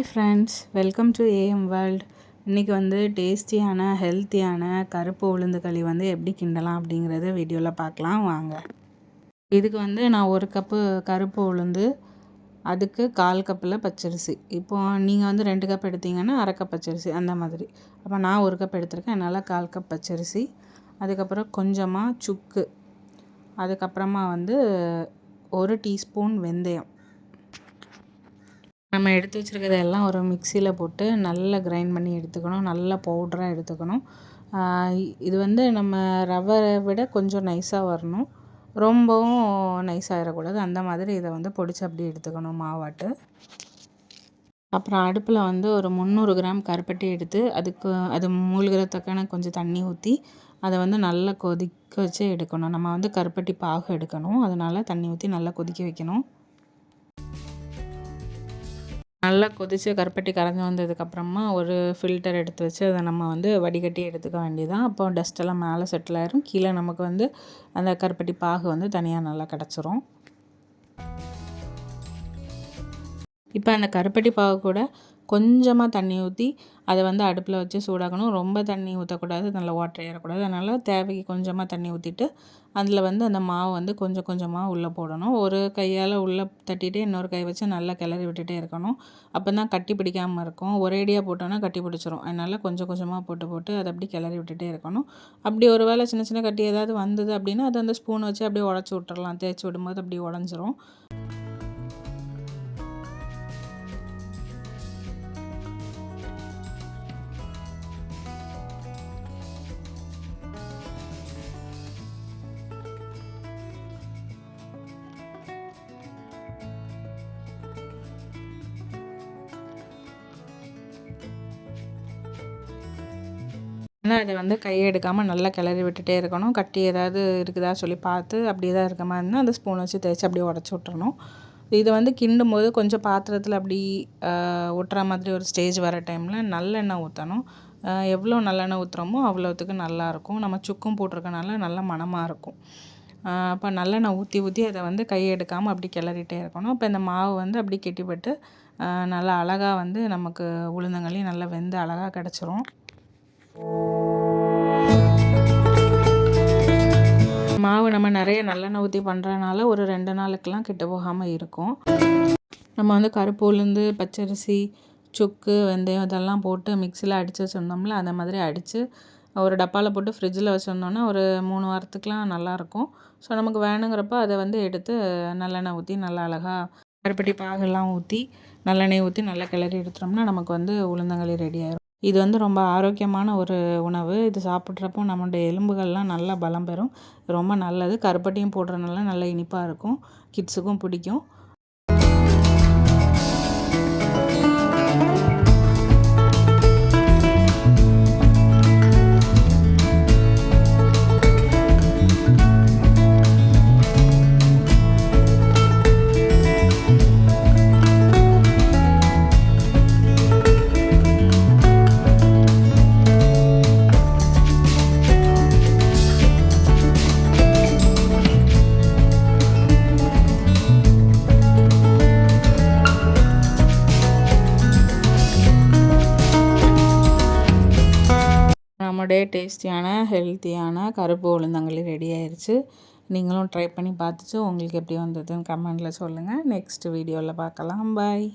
Hi friends, welcome to AM world. இன்றைக்கி வந்து டேஸ்டியான ஹெல்த்தியான கருப்பு உளுந்து களி வந்து எப்படி கிண்டலாம் அப்படிங்கிறத வீடியோவில் பார்க்கலாம் வாங்க. இதுக்கு வந்து நான் 1 கப்பு கருப்பு உளுந்து, அதுக்கு 1/4 கப்பில் பச்சரிசி. இப்போது நீங்கள் வந்து 2 கப் எடுத்தீங்கன்னா 1/2 கப் பச்சரிசி அந்த மாதிரி. அப்போ நான் 1 கப் எடுத்திருக்கேன், அதனால் 1/4 கப் பச்சரிசி. அதுக்கப்புறம் கொஞ்சமாக சுக்கு, அதுக்கப்புறமா வந்து 1 டீஸ்பூன் வெந்தயம். நம்ம எடுத்து வச்சுருக்கிறத எல்லாம் ஒரு மிக்சியில் போட்டு நல்லா கிரைண்ட் பண்ணி எடுத்துக்கணும். நல்லா பவுடராக எடுத்துக்கணும். இது வந்து நம்ம ரவை விட கொஞ்சம் நைஸாக வரணும், ரொம்பவும் நைஸாகிடக்கூடாது. அந்த மாதிரி இதை வந்து பொடிச்சு அப்படி எடுத்துக்கணும் மாவாட்டு. அப்புறம் அடுப்பில் வந்து ஒரு 300 கிராம் கருப்பட்டி எடுத்து அது மூழ்கிறதுக்கான கொஞ்சம் தண்ணி ஊற்றி அதை வந்து நல்லா கொதிக்க வச்சு எடுக்கணும். நம்ம வந்து கருப்பட்டி பாகு எடுக்கணும், அதனால் தண்ணி ஊற்றி நல்லா கொதிக்க வைக்கணும். நல்லா கொதித்து கருப்பட்டி கரைஞ்சி வந்ததுக்கப்புறமா ஒரு ஃபில்டர் எடுத்து வச்சு அதை நம்ம வந்து வடிகட்டி எடுத்துக்க வேண்டியதான். அப்போ டஸ்ட்டெல்லாம் மேலே செட்டில் ஆயிரும், கீழே நமக்கு வந்து அந்த கருப்பட்டி பாகு வந்து தனியாக நல்லா கிடச்சிரும். இப்போ அந்த கருப்பட்டி பாகு கூட கொஞ்சமாக தண்ணி ஊற்றி அதை வந்து அடுப்பில் வச்சு சூடாக்கணும். ரொம்ப தண்ணி ஊற்றக்கூடாது, நல்லா வாட்டர் ஏறக்கூடாது. அதனால் தேவைக்கு கொஞ்சமாக தண்ணி ஊற்றிட்டு அதில் வந்து அந்த மாவு வந்து கொஞ்சம் கொஞ்சமாக உள்ளே போடணும். ஒரு கையால் உள்ளே தட்டிட்டு இன்னொரு கை வச்சு நல்லா கிளறி விட்டுட்டே இருக்கணும். அப்போ தான் கட்டி பிடிக்காமல் இருக்கும். ஒரேடியாக போட்டோன்னா கட்டி பிடிச்சிரும். அதனால் கொஞ்சம் கொஞ்சமாக போட்டு அதை அப்படி கிளறி விட்டுட்டே இருக்கணும். அப்படி ஒரு வேளை சின்ன சின்ன கட்டி ஏதாவது வந்தது அப்படின்னா அதை அந்த ஸ்பூன் வச்சு அப்படியே உடச்சி விட்டுறலாம். தேய்ச்சி விடும்போது அப்படி உடஞ்சிரும். ஆனால் அதை வந்து கையை எடுக்காமல் நல்லா கிளறி விட்டுட்டே இருக்கணும். கட்டி ஏதாவது இருக்குதா சொல்லி பார்த்து அப்படி தான் இருக்க மாதிரி இருந்தால் அந்த ஸ்பூன் வச்சு தேய்ச்சி அப்படியே உடச்சி விட்டுறணும். இதை வந்து கிண்டும் போது கொஞ்சம் பாத்திரத்தில் அப்படி ஒட்டுற மாதிரி ஒரு ஸ்டேஜ் வர டைமில் நல்லெண்ணெய் ஊற்றணும். எவ்வளோ நல்லெண்ணெய் ஊற்றுறோமோ அவ்வளோத்துக்கு நல்லாயிருக்கும். நம்ம சுக்கும் போட்டிருக்கனால நல்ல மணமாக இருக்கும். அப்போ நல்லெண்ணெய் ஊற்றி அதை வந்து கையை எடுக்காமல் அப்படி கிளறிட்டே இருக்கணும். அப்போ இந்த மாவு வந்து அப்படி கெட்டிப்பட்டு நல்லா அழகாக வந்து நமக்கு உளுந்தங்களி நல்லா வெந்து அழகாக கிடச்சிரும். மாவு நம்ம நிறைய நல்லெண்ணெய் ஊற்றி பண்ணுறதுனால ஒரு 2 நாளுக்கெல்லாம் கெட்டு போகாமல் இருக்கும். நம்ம வந்து கருப்பு உளுந்து, பச்சரிசி, சுக்கு, வெந்தயம் இதெல்லாம் போட்டு மிக்சியில் அடித்து வச்சுருந்தோம்ல, அந்த மாதிரி அடித்து ஒரு டப்பாவில் போட்டு ஃப்ரிட்ஜில் வச்சுருந்தோன்னா ஒரு 3 வாரத்துக்குலாம் நல்லாயிருக்கும். ஸோ நமக்கு வேணுங்கிறப்ப அதை வந்து எடுத்து நல்லெண்ணெய் ஊற்றி நல்லா அழகாக கருப்பட்டி பாகெல்லாம் ஊற்றி நல்லெண்ணெய் ஊற்றி நல்லா கிளறி எடுத்துட்டோம்னா நமக்கு வந்து உளுந்தங்களி ரெடி ஆயிரும். இது வந்து ரொம்ப ஆரோக்கியமான ஒரு உணவு. இது சாப்பிட்றப்போ நம்மளுடைய எலும்புகள்லாம் நல்லா பலம் பெறும். ரொம்ப நல்லது. கருப்பட்டியும் போடுறதுனால நல்லா இனிப்பாக இருக்கும், கிட்ஸுக்கும் பிடிக்கும். நம்முடைய டேஸ்டியான ஹெல்த்தியான கருப்பு உளுந்தங்களி ரெடி ஆயிடுச்சு. நீங்களும் ட்ரை பண்ணி பார்த்துட்டு உங்களுக்கு எப்படி வந்ததுன்னு கமெண்டில் சொல்லுங்கள். நெக்ஸ்ட் வீடியோவில் பார்க்கலாம். பாய்.